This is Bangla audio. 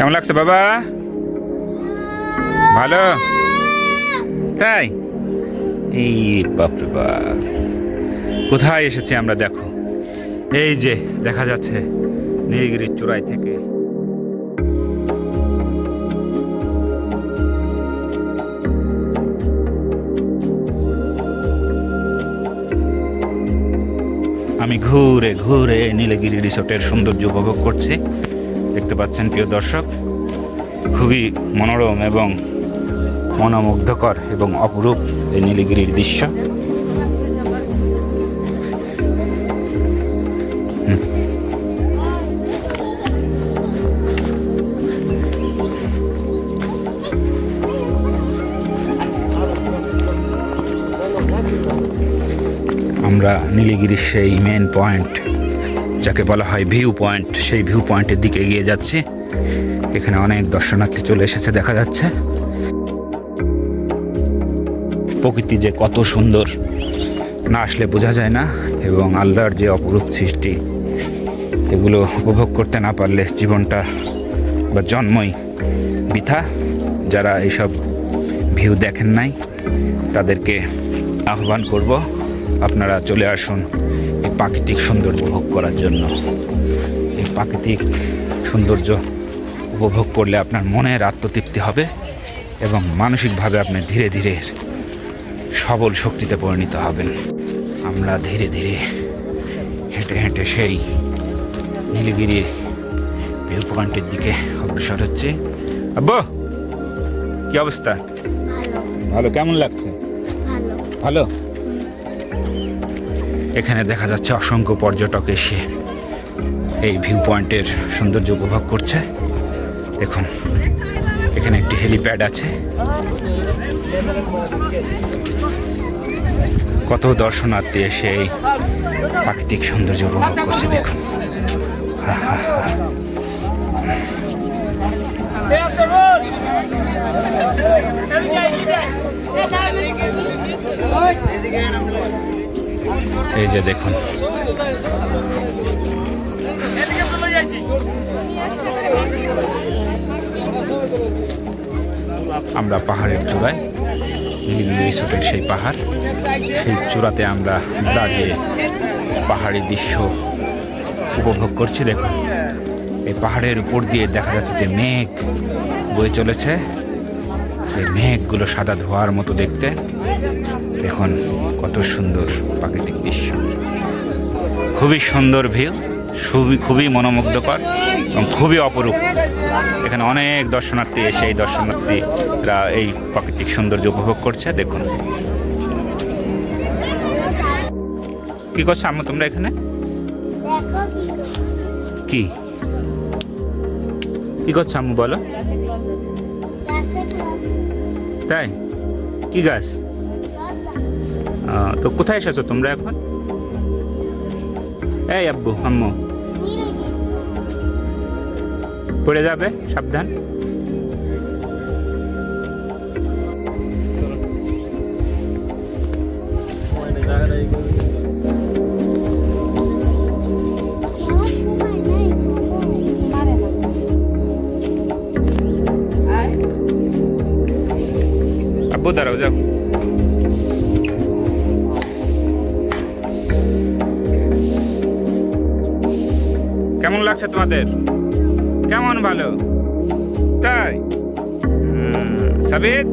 কেমন লাগছে বাবা? ভালো? তাই? এই বাপরে বাপ, কোথায় এসেছি আমরা দেখো। এই যে দেখা যাচ্ছে নীলগিরির চূড়ায় থেকে আমি ঘুরে ঘুরে নীলগিরি রিসোর্টের সৌন্দর্য উপভোগ করছি। দেখতে পাচ্ছেন প্রিয় দর্শক, খুবই মনোরম এবং মনোমুগ্ধকর এবং অপরূপ এই নীলগিরির দৃশ্য। আমরা নীলগিরির সেই মেন পয়েন্ট, যাকে বলা হয় ভিউ পয়েন্ট, সেই ভিউ পয়েন্টের দিকে এগিয়ে যাচ্ছি। এখানে অনেক দর্শনার্থী চলে এসেছে দেখা যাচ্ছে। প্রকৃতি যে কত সুন্দর, না আসলে বোঝা যায় না। এবং আল্লাহর যে অপরূপ সৃষ্টি, এগুলো উপভোগ করতে না পারলে জীবনটা বা জন্মই বৃথা। যারা এইসব ভিউ দেখেন নাই তাদেরকে আহ্বান করব, আপনারা চলে আসুন এই প্রাকৃতিক সৌন্দর্য উপভোগ করার জন্য। এই প্রাকৃতিক সৌন্দর্য উপভোগ করলে আপনার মনের আত্মতৃপ্তি হবে এবং মানসিকভাবে আপনি ধীরে ধীরে সবল শক্তিতে পরিণত হবেন। আমরা ধীরে ধীরে হেঁটে হেঁটে সেই নীলগিরির ভিউ পয়েন্টের দিকে অগ্রসর হচ্ছে। আব্বু, কি অবস্থা? ভালো। কেমন লাগছে? ভালো। এখানে দেখা যাচ্ছে অসংখ্য পর্যটক এসে এই ভিউ পয়েন্টের সৌন্দর্য উপভোগ করছে। দেখুন, এখানে একটি হেলিপ্যাড আছে। কত দর্শনার্থী এসে এই প্রাকৃতিক সৌন্দর্য উপভোগ করছে দেখুন। এই যে দেখুন, আমরা পাহাড়ের চূড়ায়, নীলগিরি রিসোর্টের সেই পাহাড়, সেই চূড়াতে আমরা দাঁড়িয়ে পাহাড়ি দৃশ্য উপভোগ করছি। দেখুন, এই পাহাড়ের উপর দিয়ে দেখা যাচ্ছে যে মেঘ বয়ে চলেছে। এই মেঘগুলো সাদা ধোঁয়ার মতো দেখতে। দেখুন কত সুন্দর প্রাকৃতিক দৃশ্য, খুবই সুন্দর ভিউ, খুবই মনোমুগ্ধকর এবং খুবই অপরূপ। এখানে অনেক দর্শনার্থী এসে এই দর্শনার্থীরা এই প্রাকৃতিক সৌন্দর্য উপভোগ করছে। দেখুন, কি করছো আম্মু তোমরা এখানে? কি কি করছো আম্মু বলো? তাই? কি গাছ? তো কোথায় এসেছো তোমরা এখন? এই আব্বু আম্মু, পড়ে যাবে, সাবধান। আব্বু দাঁড়াও, যাও। কেমন লাগছে তোমাদের? কেমন? ভালো? তাই? সাবিত,